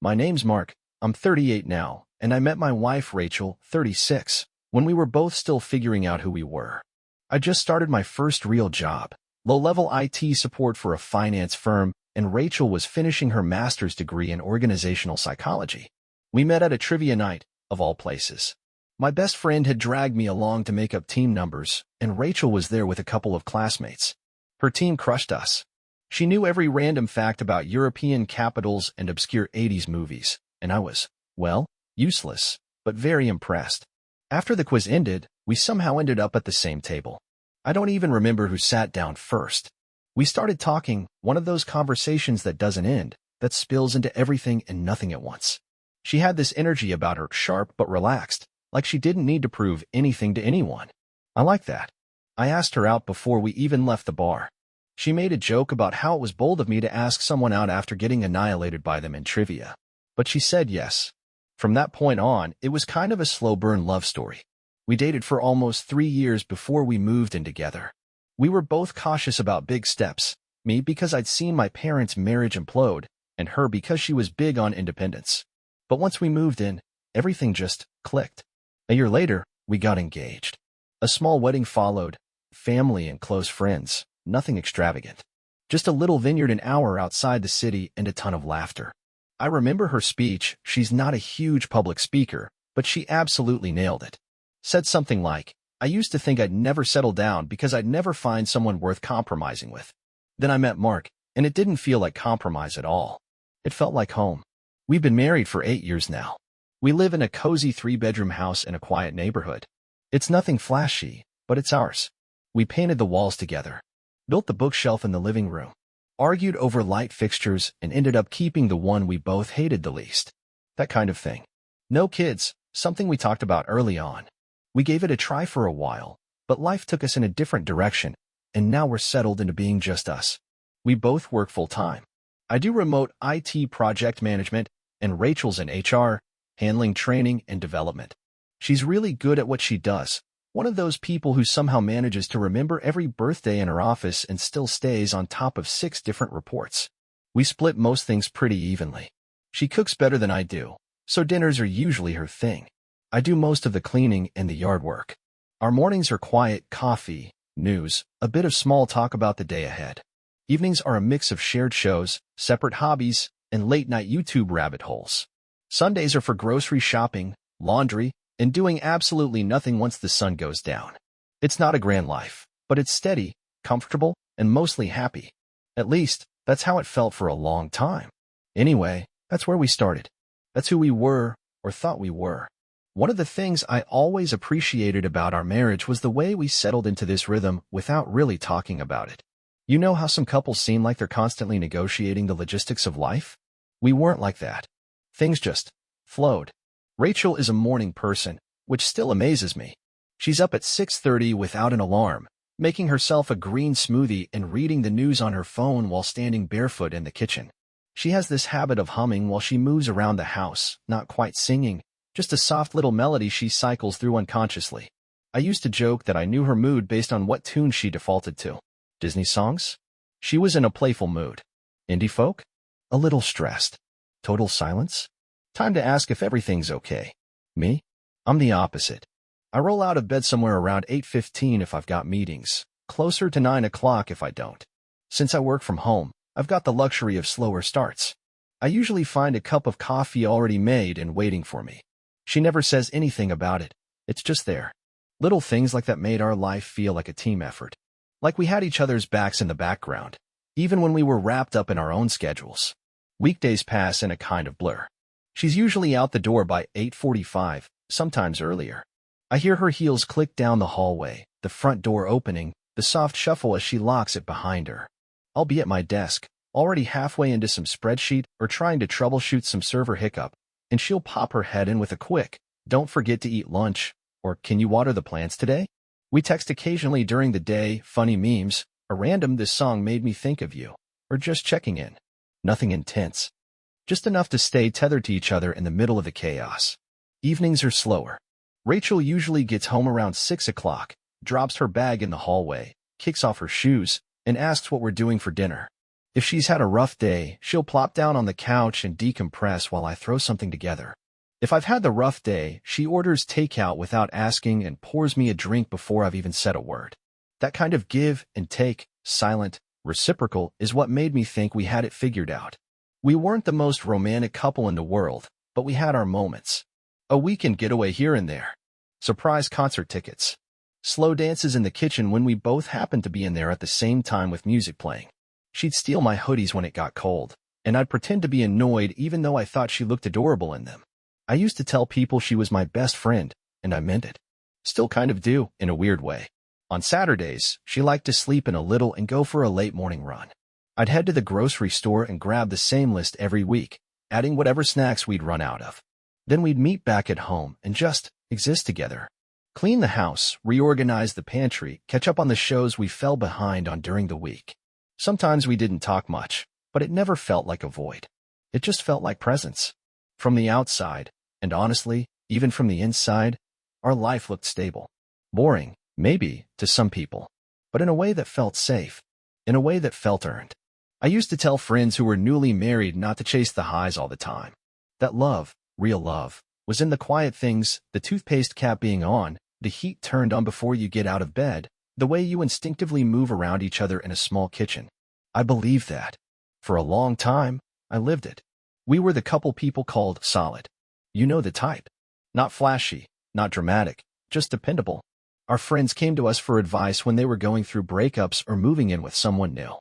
My name's Mark. I'm 38 now, and I met my wife, Rachel, 36, when we were both still figuring out who we were. I just started my first real job, low-level IT support for a finance firm, and Rachel was finishing her master's degree in organizational psychology. We met at a trivia night, of all places. My best friend had dragged me along to make up team numbers, and Rachel was there with a couple of classmates. Her team crushed us. She knew every random fact about European capitals and obscure 80s movies, and I was, well, useless, but very impressed. After the quiz ended, we somehow ended up at the same table. I don't even remember who sat down first. We started talking, one of those conversations that doesn't end, that spills into everything and nothing at once. She had this energy about her, sharp but relaxed, like she didn't need to prove anything to anyone. I like that. I asked her out before we even left the bar. She made a joke about how it was bold of me to ask someone out after getting annihilated by them in trivia. But she said yes. From that point on, it was kind of a slow-burn love story. We dated for almost 3 years before we moved in together. We were both cautious about big steps, me because I'd seen my parents' marriage implode, and her because she was big on independence. But once we moved in, everything just clicked. A year later, we got engaged. A small wedding followed, family and close friends, nothing extravagant. Just a little vineyard an hour outside the city and a ton of laughter. I remember her speech. She's not a huge public speaker, but she absolutely nailed it. Said something like, "I used to think I'd never settle down because I'd never find someone worth compromising with. Then I met Mark, and it didn't feel like compromise at all. It felt like home." We've been married for 8 years now. We live in a cozy 3-bedroom house in a quiet neighborhood. It's nothing flashy, but it's ours. We painted the walls together, built the bookshelf in the living room, argued over light fixtures, and ended up keeping the one we both hated the least. That kind of thing. No kids, something we talked about early on. We gave it a try for a while, but life took us in a different direction, and now we're settled into being just us. We both work full-time. I do remote IT project management, and Rachel's in HR, handling training and development. She's really good at what she does, one of those people who somehow manages to remember every birthday in her office and still stays on top of 6 different reports. We split most things pretty evenly. She cooks better than I do, so dinners are usually her thing. I do most of the cleaning and the yard work. Our mornings are quiet, coffee, news, a bit of small talk about the day ahead. Evenings are a mix of shared shows, separate hobbies, and late-night YouTube rabbit holes. Sundays are for grocery shopping, laundry, and doing absolutely nothing once the sun goes down. It's not a grand life, but it's steady, comfortable, and mostly happy. At least, that's how it felt for a long time. Anyway, that's where we started. That's who we were, or thought we were. One of the things I always appreciated about our marriage was the way we settled into this rhythm without really talking about it. You know how some couples seem like they're constantly negotiating the logistics of life? We weren't like that. Things just flowed. Rachel is a morning person, which still amazes me. She's up at 6:30 without an alarm, making herself a green smoothie and reading the news on her phone while standing barefoot in the kitchen. She has this habit of humming while she moves around the house, not quite singing, just a soft little melody she cycles through unconsciously. I used to joke that I knew her mood based on what tune she defaulted to. Disney songs? She was in a playful mood. Indie folk? A little stressed. Total silence? Time to ask if everything's okay. Me? I'm the opposite. I roll out of bed somewhere around 8:15 if I've got meetings, closer to 9 o'clock if I don't. Since I work from home, I've got the luxury of slower starts. I usually find a cup of coffee already made and waiting for me. She never says anything about it. It's just there. Little things like that made our life feel like a team effort. Like we had each other's backs in the background, even when we were wrapped up in our own schedules. Weekdays pass in a kind of blur. She's usually out the door by 8:45, sometimes earlier. I hear her heels click down the hallway, the front door opening, the soft shuffle as she locks it behind her. I'll be at my desk, already halfway into some spreadsheet or trying to troubleshoot some server hiccup, and she'll pop her head in with a quick, "Don't forget to eat lunch," or "Can you water the plants today?" We text occasionally during the day, funny memes, a random "This song made me think of you," or just checking in. Nothing intense. Just enough to stay tethered to each other in the middle of the chaos. Evenings are slower. Rachel usually gets home around 6 o'clock, drops her bag in the hallway, kicks off her shoes, and asks what we're doing for dinner. If she's had a rough day, she'll plop down on the couch and decompress while I throw something together. If I've had the rough day, she orders takeout without asking and pours me a drink before I've even said a word. That kind of give and take, silent, reciprocal, is what made me think we had it figured out. We weren't the most romantic couple in the world, but we had our moments. A weekend getaway here and there. Surprise concert tickets. Slow dances in the kitchen when we both happened to be in there at the same time with music playing. She'd steal my hoodies when it got cold, and I'd pretend to be annoyed even though I thought she looked adorable in them. I used to tell people she was my best friend, and I meant it. Still kind of do, in a weird way. On Saturdays, she liked to sleep in a little and go for a late morning run. I'd head to the grocery store and grab the same list every week, adding whatever snacks we'd run out of. Then we'd meet back at home and just exist together. Clean the house, reorganize the pantry, catch up on the shows we fell behind on during the week. Sometimes we didn't talk much, but it never felt like a void. It just felt like presence. From the outside, and honestly, even from the inside, our life looked stable. Boring, maybe, to some people, but in a way that felt safe, in a way that felt earned. I used to tell friends who were newly married not to chase the highs all the time. That love, real love, was in the quiet things, the toothpaste cap being on, the heat turned on before you get out of bed, the way you instinctively move around each other in a small kitchen. I believed that. For a long time, I lived it. We were the couple people called solid. You know the type. Not flashy, not dramatic, just dependable. Our friends came to us for advice when they were going through breakups or moving in with someone new.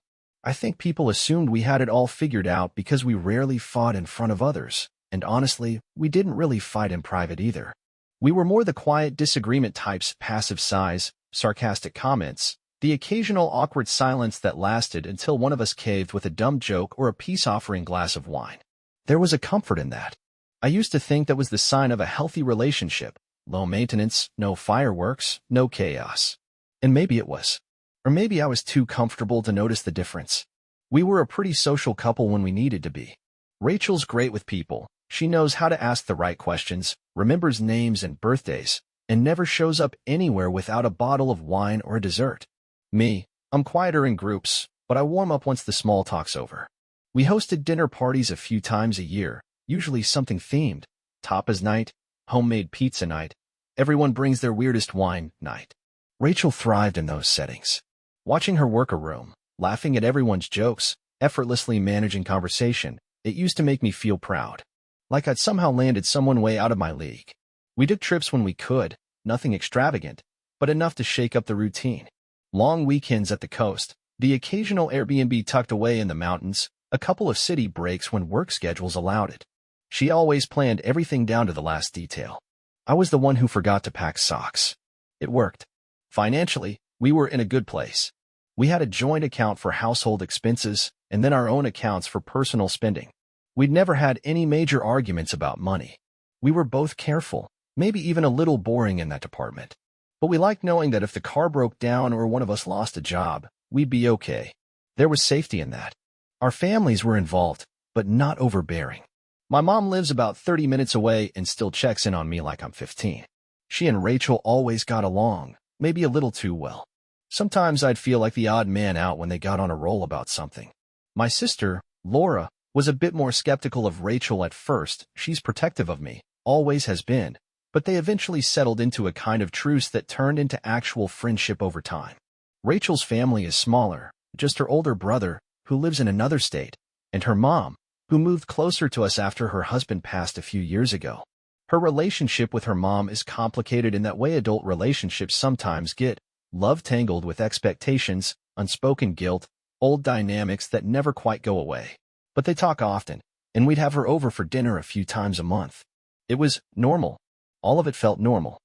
I think people assumed we had it all figured out because we rarely fought in front of others, and honestly, we didn't really fight in private either. We were more the quiet disagreement types, passive sighs, sarcastic comments, the occasional awkward silence that lasted until one of us caved with a dumb joke or a peace-offering glass of wine. There was a comfort in that. I used to think that was the sign of a healthy relationship. Low maintenance, no fireworks, no chaos. And maybe it was. Or maybe I was too comfortable to notice the difference. We were a pretty social couple when we needed to be. Rachel's great with people. She knows how to ask the right questions, remembers names and birthdays, and never shows up anywhere without a bottle of wine or a dessert. Me, I'm quieter in groups, but I warm up once the small talk's over. We hosted dinner parties a few times a year, usually something themed. Tapas night, homemade pizza night, everyone brings their weirdest wine night. Rachel thrived in those settings. Watching her work a room, laughing at everyone's jokes, effortlessly managing conversation, it used to make me feel proud. Like I'd somehow landed someone way out of my league. We took trips when we could, nothing extravagant, but enough to shake up the routine. Long weekends at the coast, the occasional Airbnb tucked away in the mountains, a couple of city breaks when work schedules allowed it. She always planned everything down to the last detail. I was the one who forgot to pack socks. It worked. Financially, we were in a good place. We had a joint account for household expenses and then our own accounts for personal spending. We'd never had any major arguments about money. We were both careful, maybe even a little boring in that department. But we liked knowing that if the car broke down or one of us lost a job, we'd be okay. There was safety in that. Our families were involved, but not overbearing. My mom lives about 30 minutes away and still checks in on me like I'm 15. She and Rachel always got along, maybe a little too well. Sometimes I'd feel like the odd man out when they got on a roll about something. My sister, Laura, was a bit more skeptical of Rachel at first. She's protective of me, always has been, but they eventually settled into a kind of truce that turned into actual friendship over time. Rachel's family is smaller, just her older brother, who lives in another state, and her mom, who moved closer to us after her husband passed a few years ago. Her relationship with her mom is complicated in that way adult relationships sometimes get, love tangled with expectations, unspoken guilt, old dynamics that never quite go away. But they talk often, and we'd have her over for dinner a few times a month. It was normal. All of it felt normal.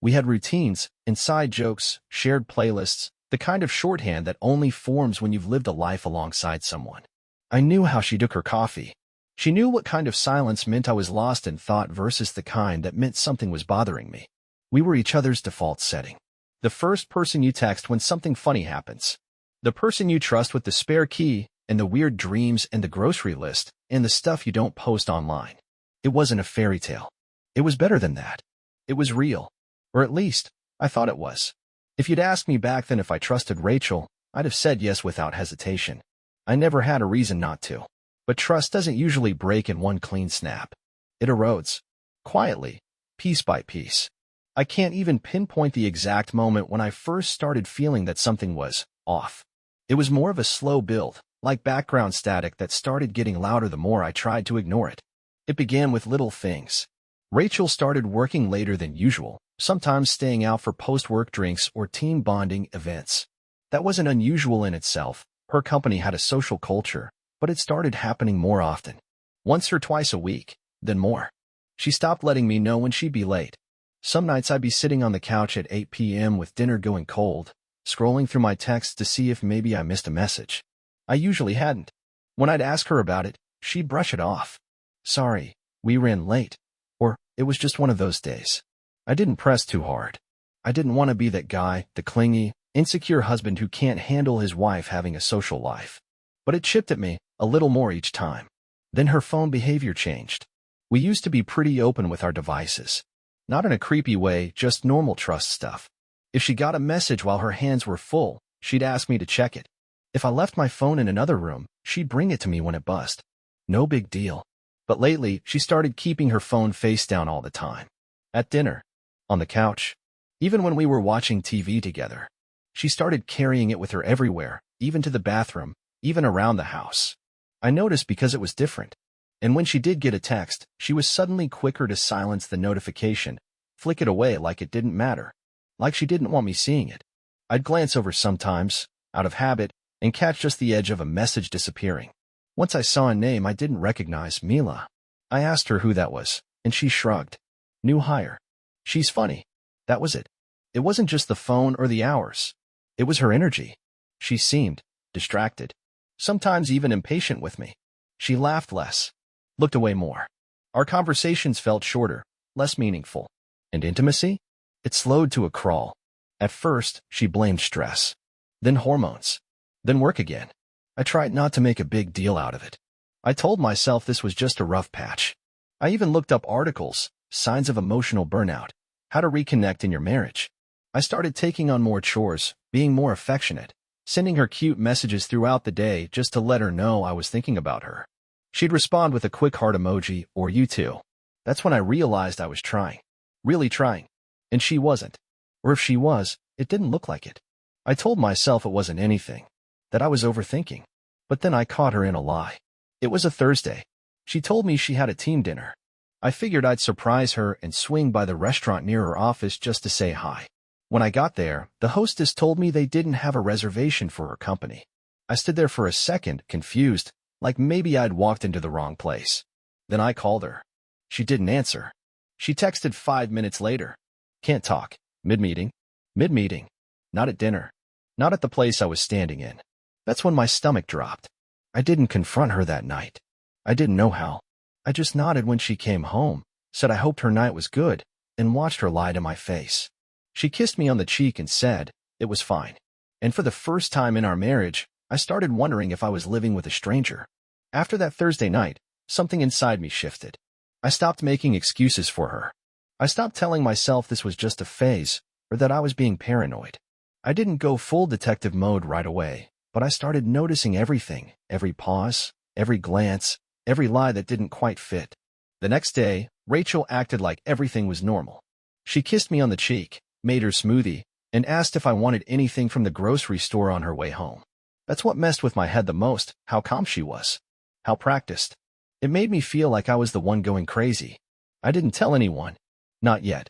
We had routines, inside jokes, shared playlists, the kind of shorthand that only forms when you've lived a life alongside someone. I knew how she took her coffee. She knew what kind of silence meant I was lost in thought versus the kind that meant something was bothering me. We were each other's default setting. The first person you text when something funny happens. The person you trust with the spare key and the weird dreams and the grocery list and the stuff you don't post online. It wasn't a fairy tale. It was better than that. It was real. Or at least, I thought it was. If you'd asked me back then if I trusted Rachel, I'd have said yes without hesitation. I never had a reason not to. But trust doesn't usually break in one clean snap. It erodes. Quietly. Piece by piece. I can't even pinpoint the exact moment when I first started feeling that something was off. It was more of a slow build, like background static that started getting louder the more I tried to ignore it. It began with little things. Rachel started working later than usual, sometimes staying out for post-work drinks or team bonding events. That wasn't unusual in itself. Her company had a social culture, but it started happening more often. Once or twice a week, then more. She stopped letting me know when she'd be late. Some nights I'd be sitting on the couch at 8 p.m. with dinner going cold, scrolling through my texts to see if maybe I missed a message. I usually hadn't. When I'd ask her about it, she'd brush it off. Sorry, we ran late. Or, it was just one of those days. I didn't press too hard. I didn't want to be that guy, the clingy, insecure husband who can't handle his wife having a social life. But it chipped at me, a little more each time. Then her phone behavior changed. We used to be pretty open with our devices. Not in a creepy way, just normal trust stuff. If she got a message while her hands were full, she'd ask me to check it. If I left my phone in another room, she'd bring it to me when it buzzed. No big deal. But lately, she started keeping her phone face down all the time. At dinner. On the couch. Even when we were watching TV together. She started carrying it with her everywhere, even to the bathroom, even around the house. I noticed because it was different. And when she did get a text, she was suddenly quicker to silence the notification, flick it away like it didn't matter. Like she didn't want me seeing it. I'd glance over sometimes, out of habit, and catch just the edge of a message disappearing. Once I saw a name I didn't recognize, Mila. I asked her who that was, and she shrugged. New hire. She's funny. That was it. It wasn't just the phone or the hours. It was her energy. She seemed distracted. Sometimes even impatient with me. She laughed less. Looked away more. Our conversations felt shorter, less meaningful. And intimacy? It slowed to a crawl. At first, she blamed stress. Then hormones. Then work again. I tried not to make a big deal out of it. I told myself this was just a rough patch. I even looked up articles, signs of emotional burnout, how to reconnect in your marriage. I started taking on more chores, being more affectionate, sending her cute messages throughout the day just to let her know I was thinking about her. She'd respond with a quick heart emoji or you too. That's when I realized I was trying. Really trying. And she wasn't. Or if she was, it didn't look like it. I told myself it wasn't anything, that I was overthinking. But then I caught her in a lie. It was a Thursday. She told me she had a team dinner. I figured I'd surprise her and swing by the restaurant near her office just to say hi. When I got there, the hostess told me they didn't have a reservation for her company. I stood there for a second, confused, like maybe I'd walked into the wrong place. Then I called her. She didn't answer. She texted 5 minutes later. Can't talk. Mid-meeting. Mid-meeting. Not at dinner. Not at the place I was standing in. That's when my stomach dropped. I didn't confront her that night. I didn't know how. I just nodded when she came home, said I hoped her night was good, and watched her lie to my face. She kissed me on the cheek and said it was fine. And for the first time in our marriage, I started wondering if I was living with a stranger. After that Thursday night, something inside me shifted. I stopped making excuses for her. I stopped telling myself this was just a phase, or that I was being paranoid. I didn't go full detective mode right away, but I started noticing everything, every pause, every glance, every lie that didn't quite fit. The next day, Rachel acted like everything was normal. She kissed me on the cheek, made her smoothie, and asked if I wanted anything from the grocery store on her way home. That's what messed with my head the most, how calm she was. How practiced. It made me feel like I was the one going crazy. I didn't tell anyone. Not yet.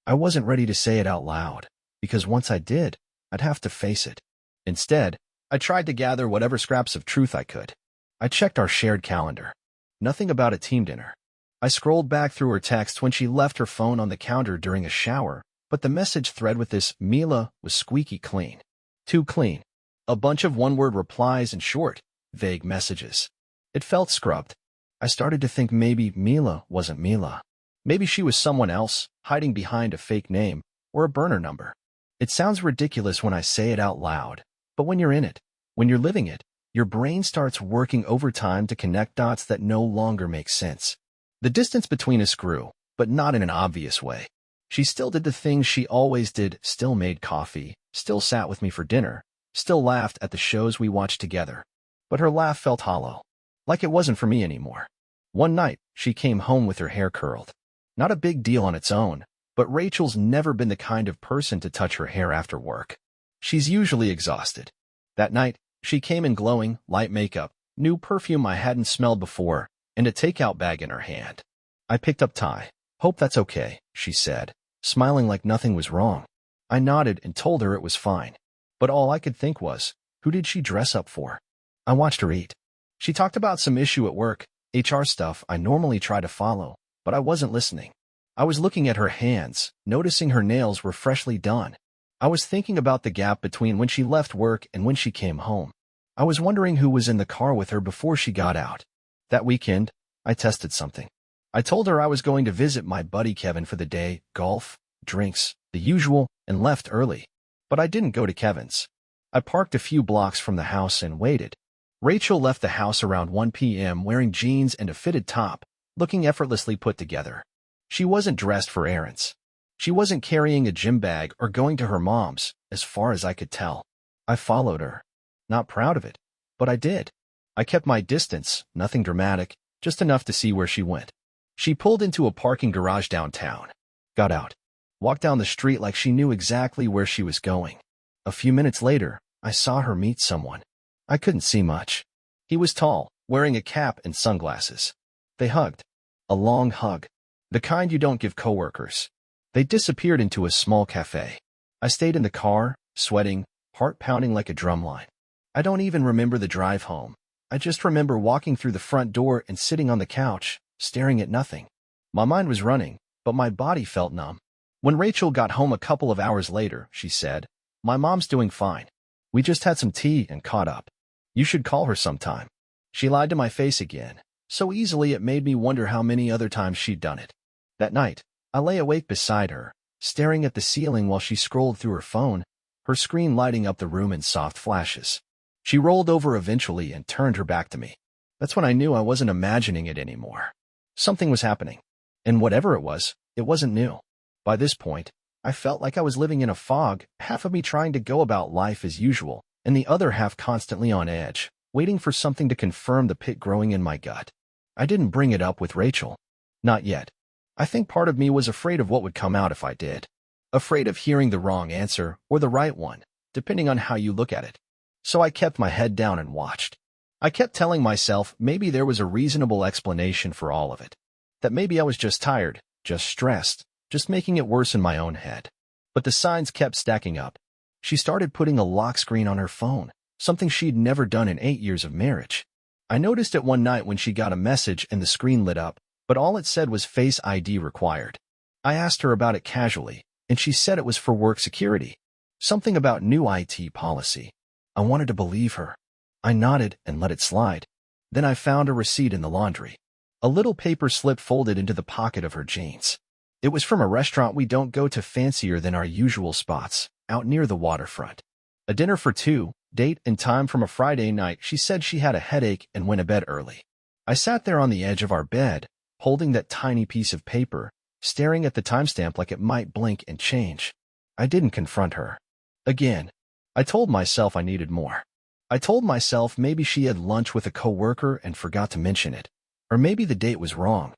I wasn't ready to say it out loud, because once I did, I'd have to face it. Instead, I tried to gather whatever scraps of truth I could. I checked our shared calendar. Nothing about a team dinner. I scrolled back through her texts when she left her phone on the counter during a shower, but the message thread with this Mila was squeaky clean. Too clean. A bunch of one-word replies and short, vague messages. It felt scrubbed. I started to think maybe Mila wasn't Mila. Maybe she was someone else, hiding behind a fake name or a burner number. It sounds ridiculous when I say it out loud, but when you're in it, when you're living it, your brain starts working overtime to connect dots that no longer make sense. The distance between us grew, but not in an obvious way. She still did the things she always did, still made coffee, still sat with me for dinner, still laughed at the shows we watched together. but her laugh felt hollow, like it wasn't for me anymore. One night, she came home with her hair curled. Not a big deal on its own, but Rachel's never been the kind of person to touch her hair after work. She's usually exhausted. That night, she came in glowing, light makeup, new perfume I hadn't smelled before, and a takeout bag in her hand. I picked up Ty. "Hope that's okay," she said, smiling like nothing was wrong. I nodded and told her it was fine. But all I could think was, who did she dress up for? I watched her eat. She talked about some issue at work, HR stuff I normally try to follow, but I wasn't listening. I was looking at her hands, noticing her nails were freshly done. I was thinking about the gap between when she left work and when she came home. I was wondering who was in the car with her before she got out. That weekend, I tested something. I told her I was going to visit my buddy Kevin for the day, golf, drinks, the usual, and left early. But I didn't go to Kevin's. I parked a few blocks from the house and waited. Rachel left the house around 1 p.m. wearing jeans and a fitted top, looking effortlessly put together. She wasn't dressed for errands. She wasn't carrying a gym bag or going to her mom's, as far as I could tell. I followed her. Not proud of it, but I did. I kept my distance, nothing dramatic, just enough to see where she went. She pulled into a parking garage downtown, got out, walked down the street like she knew exactly where she was going. A few minutes later, I saw her meet someone. I couldn't see much. He was tall, wearing a cap and sunglasses. They hugged. A long hug. The kind you don't give coworkers. They disappeared into a small cafe. I stayed in the car, sweating, heart pounding like a drumline. I don't even remember the drive home. I just remember walking through the front door and sitting on the couch, staring at nothing. My mind was running, but my body felt numb. When Rachel got home a couple of hours later, she said, "My mom's doing fine. We just had some tea and caught up. You should call her sometime." She lied to my face again, so easily it made me wonder how many other times she'd done it. That night, I lay awake beside her, staring at the ceiling while she scrolled through her phone, her screen lighting up the room in soft flashes. She rolled over eventually and turned her back to me. That's when I knew I wasn't imagining it anymore. Something was happening. And whatever it wasn't new. By this point, I felt like I was living in a fog, half of me trying to go about life as usual, and the other half constantly on edge, waiting for something to confirm the pit growing in my gut. I didn't bring it up with Rachel. Not yet. I think part of me was afraid of what would come out if I did. Afraid of hearing the wrong answer or the right one, depending on how you look at it. So I kept my head down and watched. I kept telling myself maybe there was a reasonable explanation for all of it. That maybe I was just tired, just stressed, just making it worse in my own head. But the signs kept stacking up. She started putting a lock screen on her phone, something she'd never done in 8 years of marriage. I noticed it one night when she got a message and the screen lit up, but all it said was Face ID required. I asked her about it casually, and she said it was for work security. Something about new IT policy. I wanted to believe her. I nodded and let it slide. Then I found a receipt in the laundry. A little paper slip folded into the pocket of her jeans. It was from a restaurant we don't go to, fancier than our usual spots, out near the waterfront. A dinner for two, date and time from a Friday night. She said she had a headache and went to bed early. I sat there on the edge of our bed, holding that tiny piece of paper, staring at the timestamp like it might blink and change. I didn't confront her. Again, I told myself I needed more. I told myself maybe she had lunch with a coworker and forgot to mention it, or maybe the date was wrong.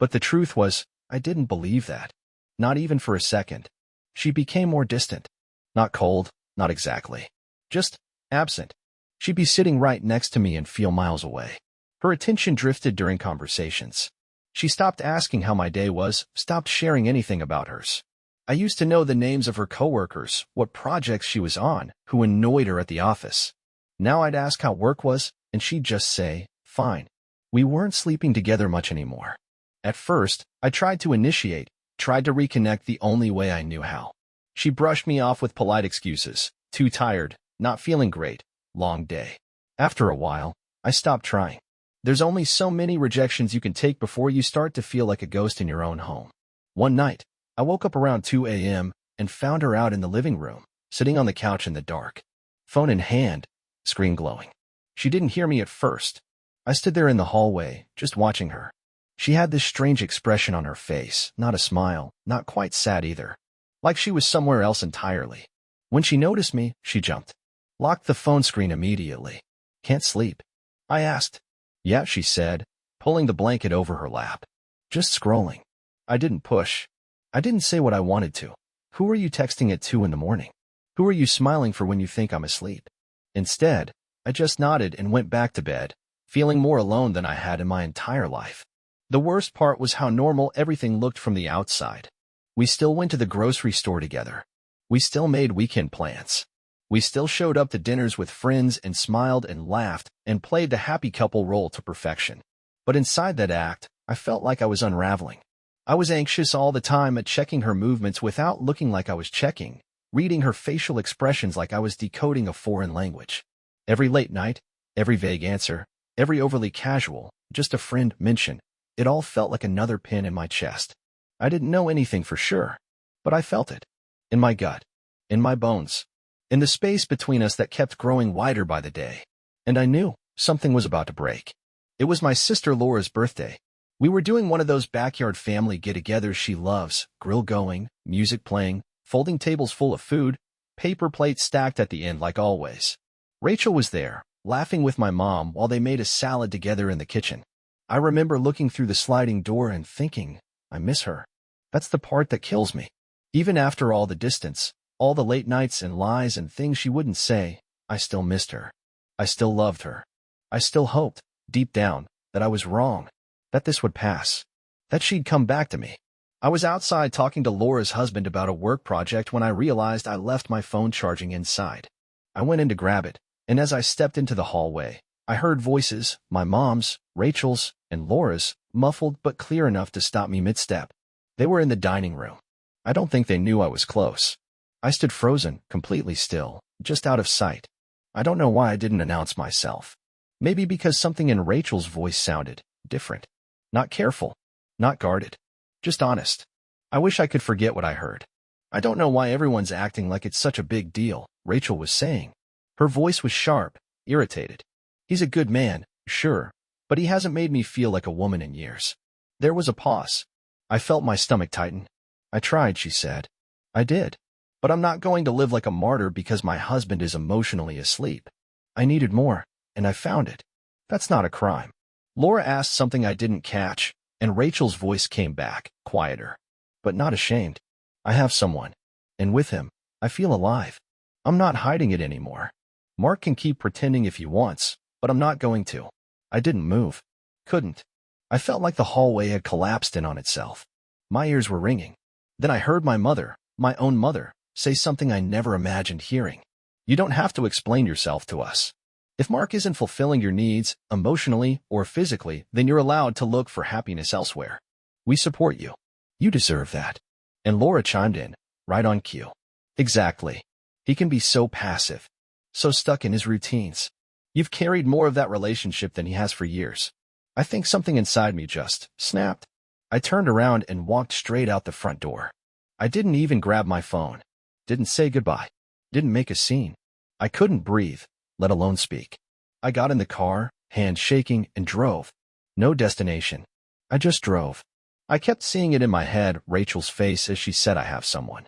But the truth was, I didn't believe that. Not even for a second. She became more distant. Not cold, not exactly. Just absent. She'd be sitting right next to me and feel miles away. Her attention drifted during conversations. She stopped asking how my day was, stopped sharing anything about hers. I used to know the names of her coworkers, what projects she was on, who annoyed her at the office. Now I'd ask how work was, and she'd just say, fine. We weren't sleeping together much anymore. At first, I tried to initiate, tried to reconnect the only way I knew how. She brushed me off with polite excuses. Too tired, not feeling great, long day. After a while, I stopped trying. There's only so many rejections you can take before you start to feel like a ghost in your own home. One night, I woke up around 2 a.m. and found her out in the living room, sitting on the couch in the dark. Phone in hand, screen glowing. She didn't hear me at first. I stood there in the hallway, just watching her. She had this strange expression on her face, not a smile, not quite sad either. Like she was somewhere else entirely. When she noticed me, she jumped. Locked the phone screen immediately. Can't sleep. I asked. Yeah, she said, pulling the blanket over her lap. Just scrolling. I didn't push. I didn't say what I wanted to. Who are you texting at 2 in the morning? Who are you smiling for when you think I'm asleep? Instead, I just nodded and went back to bed, feeling more alone than I had in my entire life. The worst part was how normal everything looked from the outside. We still went to the grocery store together. We still made weekend plans. We still showed up to dinners with friends and smiled and laughed and played the happy couple role to perfection. But inside that act, I felt like I was unraveling. I was anxious all the time at checking her movements without looking like I was checking, reading her facial expressions like I was decoding a foreign language. Every late night, every vague answer, every overly casual, just a friend mention, it all felt like another pin in my chest. I didn't know anything for sure, but I felt it. In my gut, in my bones, in the space between us that kept growing wider by the day. And I knew something was about to break. It was my sister Laura's birthday. We were doing one of those backyard family get-togethers she loves, grill going, music playing, folding tables full of food, paper plates stacked at the end like always. Rachel was there, laughing with my mom while they made a salad together in the kitchen. I remember looking through the sliding door and thinking, I miss her. That's the part that kills me. Even after all the distance, all the late nights and lies and things she wouldn't say, I still missed her. I still loved her. I still hoped, deep down, that I was wrong, that this would pass, that she'd come back to me. I was outside talking to Laura's husband about a work project when I realized I left my phone charging inside. I went in to grab it, and as I stepped into the hallway, I heard voices, my mom's, Rachel's, and Laura's, muffled but clear enough to stop me mid-step. They were in the dining room. I don't think they knew I was close. I stood frozen, completely still, just out of sight. I don't know why I didn't announce myself. Maybe because something in Rachel's voice sounded different. Not careful, not guarded, just honest. I wish I could forget what I heard. I don't know why everyone's acting like it's such a big deal, Rachel was saying. Her voice was sharp, irritated. He's a good man, sure, but he hasn't made me feel like a woman in years. There was a pause. I felt my stomach tighten. I tried, she said. I did. But I'm not going to live like a martyr because my husband is emotionally asleep. I needed more, and I found it. That's not a crime. Laura asked something I didn't catch, and Rachel's voice came back, quieter. But not ashamed. I have someone. And with him, I feel alive. I'm not hiding it anymore. Mark can keep pretending if he wants, but I'm not going to. I didn't move. Couldn't. I felt like the hallway had collapsed in on itself. My ears were ringing. Then I heard my mother, my own mother, say something I never imagined hearing. You don't have to explain yourself to us. If Mark isn't fulfilling your needs, emotionally or physically, then you're allowed to look for happiness elsewhere. We support you. You deserve that. And Laura chimed in, right on cue. Exactly. He can be so passive, so stuck in his routines. You've carried more of that relationship than he has for years. I think something inside me just snapped. I turned around and walked straight out the front door. I didn't even grab my phone. Didn't say goodbye. Didn't make a scene. I couldn't breathe, let alone speak. I got in the car, hands shaking, and drove. No destination. I just drove. I kept seeing it in my head, Rachel's face as she said I have someone.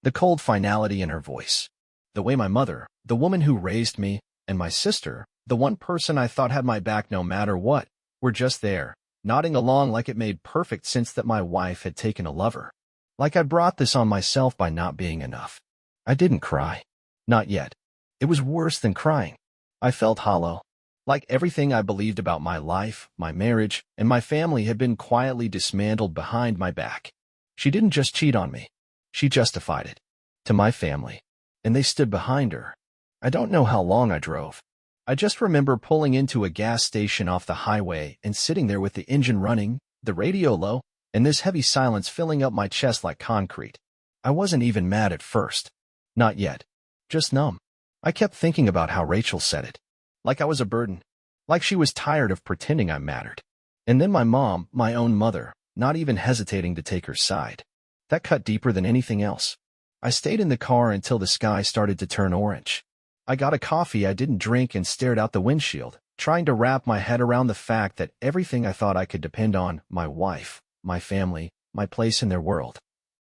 The cold finality in her voice. The way my mother, the woman who raised me, and my sister, the one person I thought had my back no matter what, were just there, nodding along like it made perfect sense that my wife had taken a lover. Like I brought this on myself by not being enough. I didn't cry. Not yet. It was worse than crying. I felt hollow. Like everything I believed about my life, my marriage, and my family had been quietly dismantled behind my back. She didn't just cheat on me. She justified it. To my family. And they stood behind her. I don't know how long I drove. I just remember pulling into a gas station off the highway and sitting there with the engine running, the radio low, and this heavy silence filling up my chest like concrete. I wasn't even mad at first. Not yet. Just numb. I kept thinking about how Rachel said it. Like I was a burden. Like she was tired of pretending I mattered. And then my mom, my own mother, not even hesitating to take her side. That cut deeper than anything else. I stayed in the car until the sky started to turn orange. I got a coffee I didn't drink and stared out the windshield, trying to wrap my head around the fact that everything I thought I could depend on, my wife, my family, my place in their world,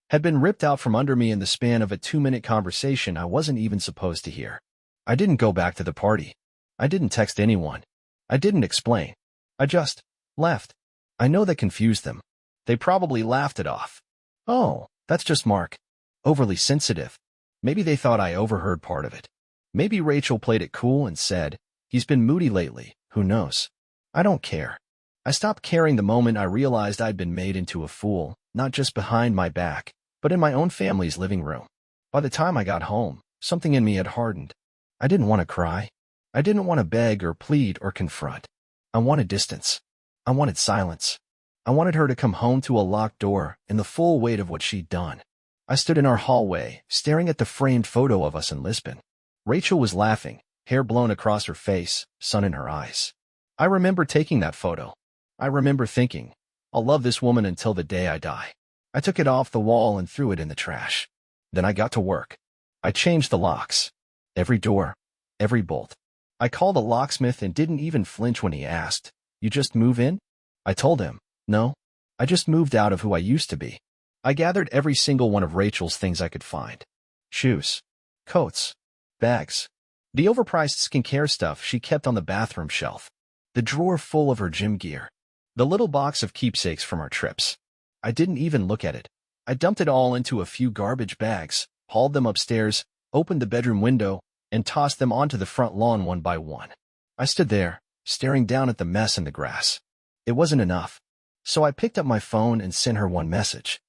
had been ripped out from under me in the span of a 2-minute conversation I wasn't even supposed to hear. I didn't go back to the party. I didn't text anyone. I didn't explain. I just left. I know that confused them. They probably laughed it off. Oh, that's just Mark. Overly sensitive. Maybe they thought I overheard part of it. Maybe Rachel played it cool and said, he's been moody lately, who knows? I don't care. I stopped caring the moment I realized I'd been made into a fool, not just behind my back, but in my own family's living room. By the time I got home, something in me had hardened. I didn't want to cry. I didn't want to beg or plead or confront. I wanted distance. I wanted silence. I wanted her to come home to a locked door and the full weight of what she'd done. I stood in our hallway, staring at the framed photo of us in Lisbon. Rachel was laughing, hair blown across her face, sun in her eyes. I remember taking that photo. I remember thinking, I'll love this woman until the day I die. I took it off the wall and threw it in the trash. Then I got to work. I changed the locks. Every door. Every bolt. I called a locksmith and didn't even flinch when he asked, "You just move in?" I told him, "No. I just moved out of who I used to be." I gathered every single one of Rachel's things I could find. Shoes. Coats. Bags. The overpriced skincare stuff she kept on the bathroom shelf. The drawer full of her gym gear. The little box of keepsakes from our trips. I didn't even look at it. I dumped it all into a few garbage bags, hauled them upstairs, opened the bedroom window, and tossed them onto the front lawn one by one. I stood there, staring down at the mess in the grass. It wasn't enough. So I picked up my phone and sent her one message.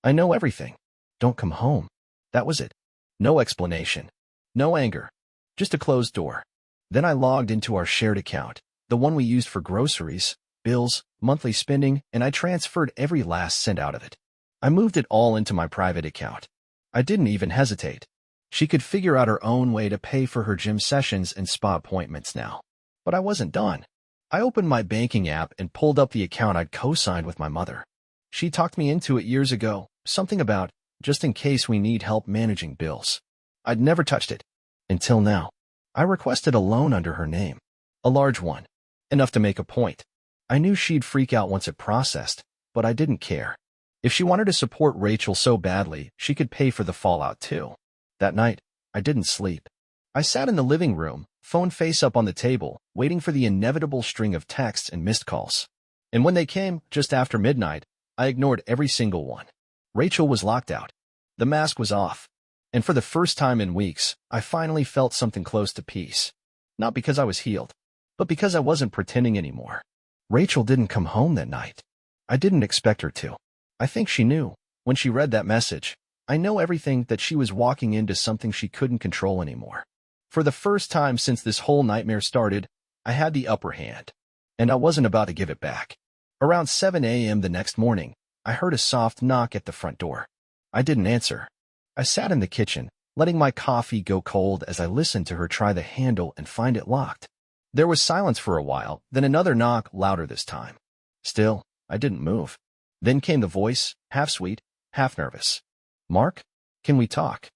I know everything. Don't come home. That was it. No explanation. No anger. Just a closed door. Then I logged into our shared account, the one we used for groceries, bills, monthly spending, and I transferred every last cent out of it. I moved it all into my private account. I didn't even hesitate. She could figure out her own way to pay for her gym sessions and spa appointments now. But I wasn't done. I opened my banking app and pulled up the account I'd co-signed with my mother. She talked me into it years ago, something about, just in case we need help managing bills. I'd never touched it. Until now. I requested a loan under her name. A large one. Enough to make a point. I knew she'd freak out once it processed, but I didn't care. If she wanted to support Rachel so badly, she could pay for the fallout too. That night, I didn't sleep. I sat in the living room, phone face up on the table, waiting for the inevitable string of texts and missed calls. And when they came, just after midnight, I ignored every single one. Rachel was locked out. The mask was off. And for the first time in weeks, I finally felt something close to peace. Not because I was healed, but because I wasn't pretending anymore. Rachel didn't come home that night. I didn't expect her to. I think she knew. When she read that message, I know everything that she was walking into something she couldn't control anymore. For the first time since this whole nightmare started, I had the upper hand. And I wasn't about to give it back. Around 7 a.m. the next morning, I heard a soft knock at the front door. I didn't answer. I sat in the kitchen, letting my coffee go cold as I listened to her try the handle and find it locked. There was silence for a while, then another knock, louder this time. Still, I didn't move. Then came the voice, half sweet, half nervous. "Mark, can we talk?"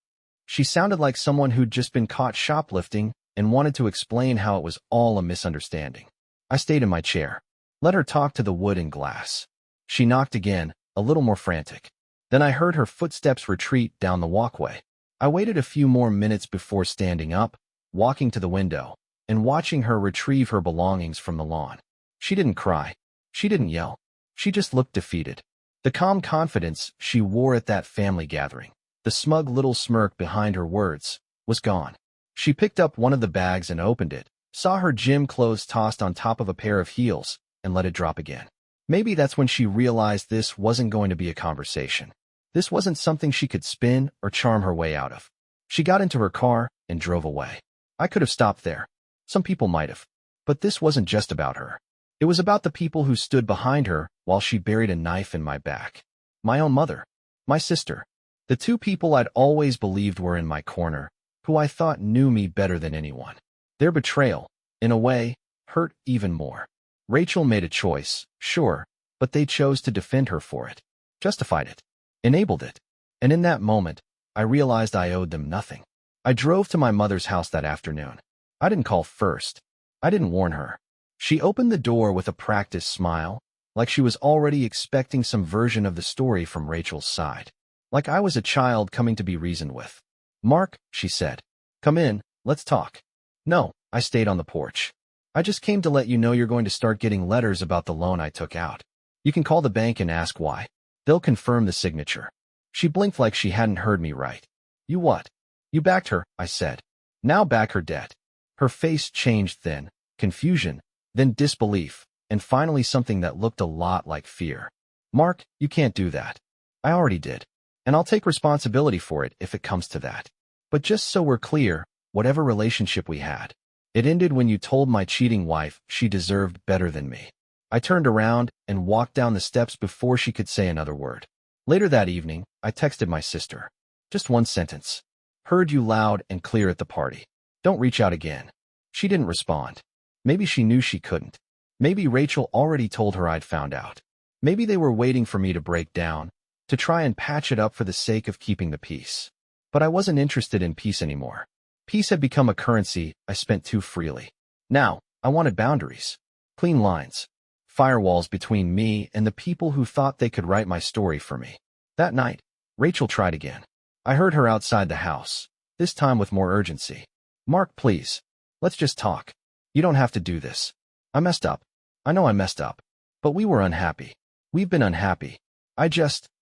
She sounded like someone who'd just been caught shoplifting and wanted to explain how it was all a misunderstanding. I stayed in my chair. Let her talk to the wood and glass. She knocked again, a little more frantic. Then I heard her footsteps retreat down the walkway. I waited a few more minutes before standing up, walking to the window, and watching her retrieve her belongings from the lawn. She didn't cry. She didn't yell. She just looked defeated. The calm confidence she wore at that family gathering, the smug little smirk behind her words, was gone. She picked up one of the bags and opened it, saw her gym clothes tossed on top of a pair of heels, and let it drop again. Maybe that's when she realized this wasn't going to be a conversation. This wasn't something she could spin or charm her way out of. She got into her car and drove away. I could have stopped there. Some people might have. But this wasn't just about her. It was about the people who stood behind her while she buried a knife in my back. My own mother. My sister. The two people I'd always believed were in my corner, who I thought knew me better than anyone. Their betrayal, in a way, hurt even more. Rachel made a choice, sure, but they chose to defend her for it. Justified it. Enabled it. And in that moment, I realized I owed them nothing. I drove to my mother's house that afternoon. I didn't call first. I didn't warn her. She opened the door with a practiced smile, like she was already expecting some version of the story from Rachel's side. Like I was a child coming to be reasoned with. "Mark," she said. "Come in, let's talk." No, I stayed on the porch. I just came to let you know you're going to start getting letters about the loan I took out. You can call the bank and ask why. They'll confirm the signature." She blinked like she hadn't heard me right. "You what?" "You backed her," I said. "Now back her debt." Her face changed then, confusion, then disbelief, and finally something that looked a lot like fear. "Mark, you can't do that." "I already did. And I'll take responsibility for it if it comes to that. But just so we're clear, whatever relationship we had, it ended when you told my cheating wife she deserved better than me." I turned around and walked down the steps before she could say another word. Later that evening, I texted my sister. Just one sentence. "Heard you loud and clear at the party. Don't reach out again." She didn't respond. Maybe she knew she couldn't. Maybe Rachel already told her I'd found out. Maybe they were waiting for me to break down, to try and patch it up for the sake of keeping the peace. But I wasn't interested in peace anymore. Peace had become a currency I spent too freely. Now, I wanted boundaries. Clean lines. Firewalls between me and the people who thought they could write my story for me. That night, Rachel tried again. I heard her outside the house, this time with more urgency. "Mark, please. Let's just talk. You don't have to do this. I messed up. I know I messed up. But we were unhappy. We've been unhappy.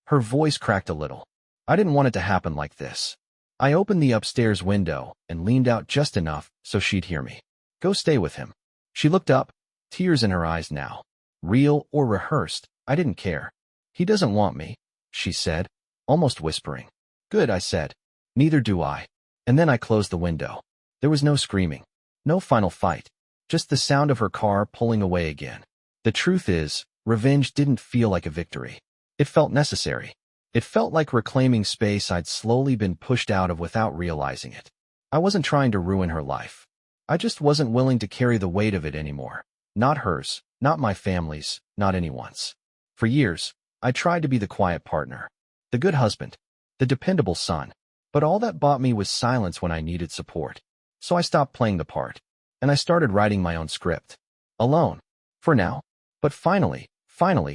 Her voice cracked a little. I didn't want it to happen like this." I opened the upstairs window and leaned out just enough so she'd hear me. "Go stay with him." She looked up, tears in her eyes now. Real or rehearsed, I didn't care. "He doesn't want me," she said, almost whispering. "Good," I said. "Neither do I." And then I closed the window. There was no screaming. No final fight. Just the sound of her car pulling away again. The truth is, revenge didn't feel like a victory. It felt necessary. It felt like reclaiming space I'd slowly been pushed out of without realizing it. I wasn't trying to ruin her life. I just wasn't willing to carry the weight of it anymore. Not hers, not my family's, not anyone's. For years, I tried to be the quiet partner, the good husband, the dependable son. But all that bought me was silence when I needed support. So I stopped playing the part, and I started writing my own script. Alone. For now. But finally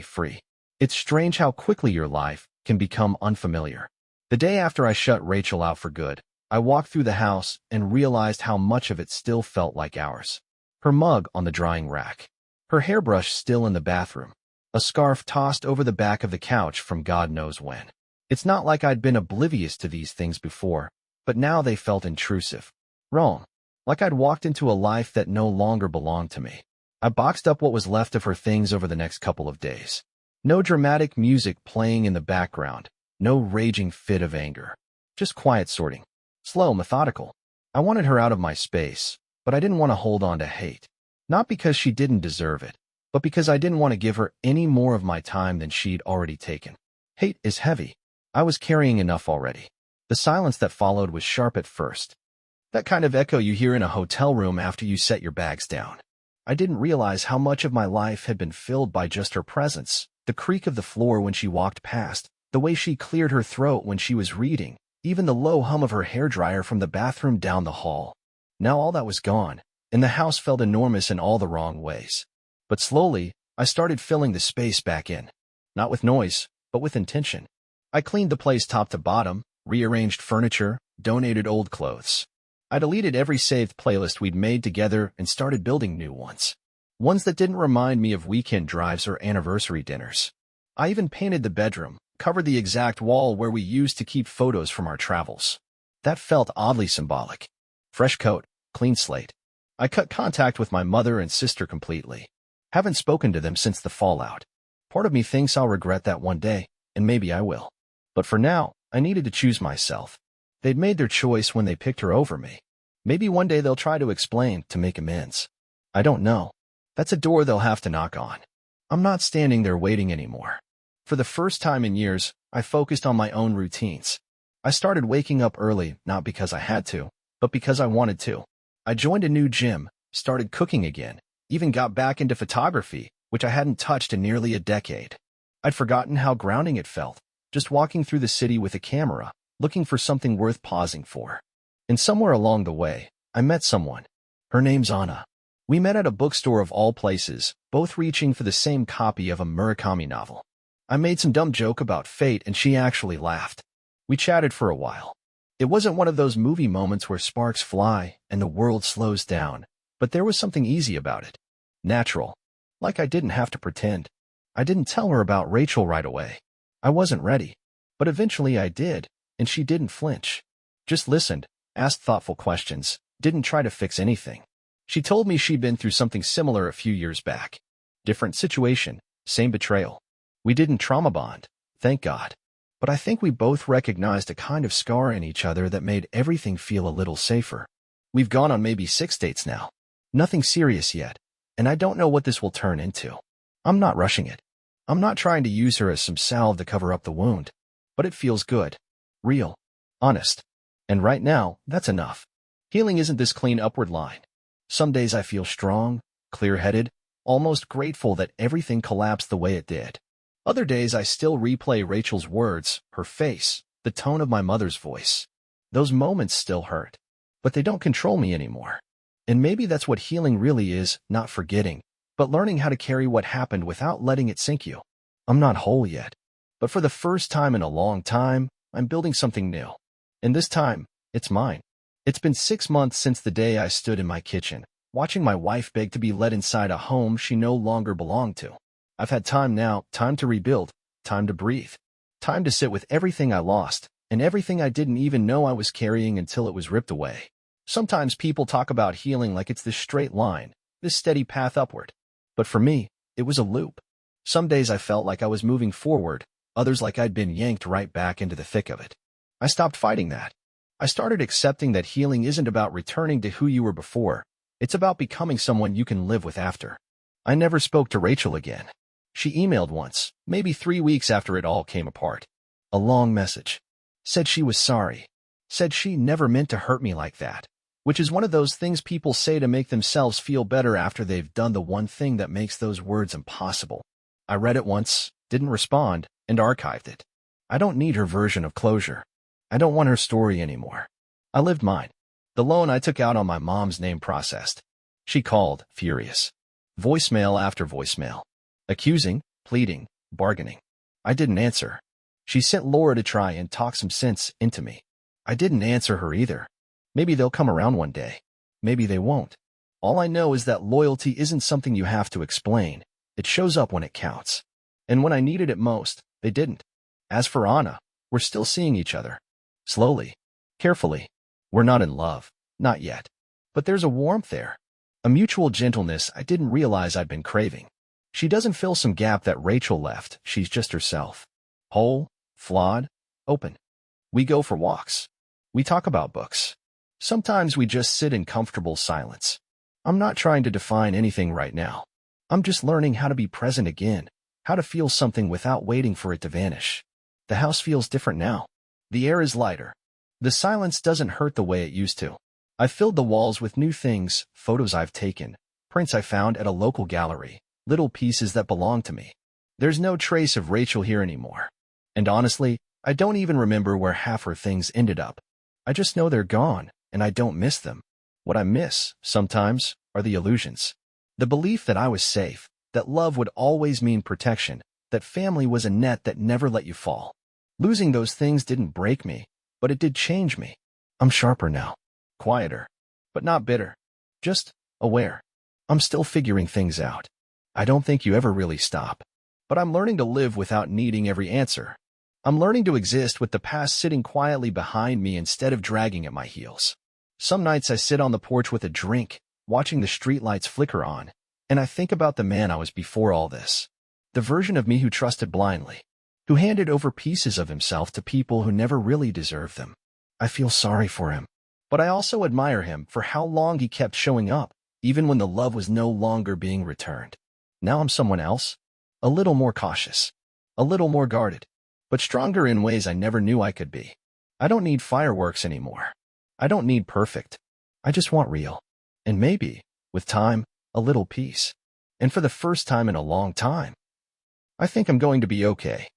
free. It's strange how quickly your life can become unfamiliar. The day after I shut Rachel out for good, I walked through the house and realized how much of it still felt like ours. Her mug on the drying rack. Her hairbrush still in the bathroom. A scarf tossed over the back of the couch from God knows when. It's not like I'd been oblivious to these things before, but now they felt intrusive. Wrong. Like I'd walked into a life that no longer belonged to me. I boxed up what was left of her things over the next couple of days. No dramatic music playing in the background. No raging fit of anger. Just quiet sorting. Slow, methodical. I wanted her out of my space, but I didn't want to hold on to hate. Not because she didn't deserve it, but because I didn't want to give her any more of my time than she'd already taken. Hate is heavy. I was carrying enough already. The silence that followed was sharp at first. That kind of echo you hear in a hotel room after you set your bags down. I didn't realize how much of my life had been filled by just her presence, the creak of the floor when she walked past, the way she cleared her throat when she was reading, even the low hum of her hairdryer from the bathroom down the hall. Now all that was gone, and the house felt enormous in all the wrong ways. But slowly, I started filling the space back in. Not with noise, but with intention. I cleaned the place top to bottom, rearranged furniture, donated old clothes. I deleted every saved playlist we'd made together and started building new ones. Ones that didn't remind me of weekend drives or anniversary dinners. I even painted the bedroom, covered the exact wall where we used to keep photos from our travels. That felt oddly symbolic. Fresh coat, clean slate. I cut contact with my mother and sister completely. Haven't spoken to them since the fallout. Part of me thinks I'll regret that one day, and maybe I will. But for now, I needed to choose myself. They'd made their choice when they picked her over me. Maybe one day they'll try to explain, to make amends. I don't know. That's a door they'll have to knock on. I'm not standing there waiting anymore. For the first time in years, I focused on my own routines. I started waking up early, not because I had to, but because I wanted to. I joined a new gym, started cooking again, even got back into photography, which I hadn't touched in nearly a decade. I'd forgotten how grounding it felt, just walking through the city with a camera, looking for something worth pausing for. And somewhere along the way, I met someone. Her name's Anna. We met at a bookstore of all places, both reaching for the same copy of a Murakami novel. I made some dumb joke about fate and she actually laughed. We chatted for a while. It wasn't one of those movie moments where sparks fly and the world slows down. But there was something easy about it. Natural. Like I didn't have to pretend. I didn't tell her about Rachel right away. I wasn't ready. But eventually I did, and she didn't flinch. Just listened, asked thoughtful questions, didn't try to fix anything. She told me she'd been through something similar a few years back. Different situation, same betrayal. We didn't trauma bond, thank God. But I think we both recognized a kind of scar in each other that made everything feel a little safer. We've gone on maybe 6 dates now. Nothing serious yet, and I don't know what this will turn into. I'm not rushing it. I'm not trying to use her as some salve to cover up the wound. But it feels good. Real. Honest. And right now, that's enough. Healing isn't this clean upward line. Some days I feel strong, clear-headed, almost grateful that everything collapsed the way it did. Other days I still replay Rachel's words, her face, the tone of my mother's voice. Those moments still hurt. But they don't control me anymore. And maybe that's what healing really is, not forgetting, but learning how to carry what happened without letting it sink you. I'm not whole yet. But for the first time in a long time, I'm building something new. And this time, it's mine. It's been 6 months since the day I stood in my kitchen, watching my wife beg to be let inside a home she no longer belonged to. I've had time now, time to rebuild, time to breathe, time to sit with everything I lost, and everything I didn't even know I was carrying until it was ripped away. Sometimes people talk about healing like it's this straight line, this steady path upward. But for me, it was a loop. Some days I felt like I was moving forward, others like I'd been yanked right back into the thick of it. I stopped fighting that. I started accepting that healing isn't about returning to who you were before. It's about becoming someone you can live with after. I never spoke to Rachel again. She emailed once, maybe 3 weeks after it all came apart. A long message. Said she was sorry. Said she never meant to hurt me like that. Which is one of those things people say to make themselves feel better after they've done the one thing that makes those words impossible. I read it once, didn't respond, and archived it. I don't need her version of closure. I don't want her story anymore. I lived mine. The loan I took out on my mom's name processed. She called, furious. Voicemail after voicemail. Accusing, pleading, bargaining. I didn't answer. She sent Laura to try and talk some sense into me. I didn't answer her either. Maybe they'll come around one day. Maybe they won't. All I know is that loyalty isn't something you have to explain. It shows up when it counts. And when I needed it most, they didn't. As for Anna, we're still seeing each other. Slowly. Carefully. We're not in love. Not yet. But there's a warmth there. A mutual gentleness I didn't realize I'd been craving. She doesn't fill some gap that Rachel left. She's just herself. Whole, flawed, open. We go for walks. We talk about books. Sometimes we just sit in comfortable silence. I'm not trying to define anything right now. I'm just learning how to be present again, how to feel something without waiting for it to vanish. The house feels different now. The air is lighter. The silence doesn't hurt the way it used to. I've filled the walls with new things, photos I've taken, prints I found at a local gallery, little pieces that belong to me. There's no trace of Rachel here anymore. And honestly, I don't even remember where half her things ended up. I just know they're gone, and I don't miss them. What I miss, sometimes, are the illusions. The belief that I was safe, that love would always mean protection, that family was a net that never let you fall. Losing those things didn't break me, but it did change me. I'm sharper now. Quieter. But not bitter. Just aware. I'm still figuring things out. I don't think you ever really stop. But I'm learning to live without needing every answer. I'm learning to exist with the past sitting quietly behind me instead of dragging at my heels. Some nights I sit on the porch with a drink, watching the streetlights flicker on, and I think about the man I was before all this. The version of me who trusted blindly, who handed over pieces of himself to people who never really deserved them. I feel sorry for him. But I also admire him for how long he kept showing up, even when the love was no longer being returned. Now I'm someone else. A little more cautious. A little more guarded. But stronger in ways I never knew I could be. I don't need fireworks anymore. I don't need perfect. I just want real. And maybe, with time, a little peace. And for the first time in a long time, I think I'm going to be okay.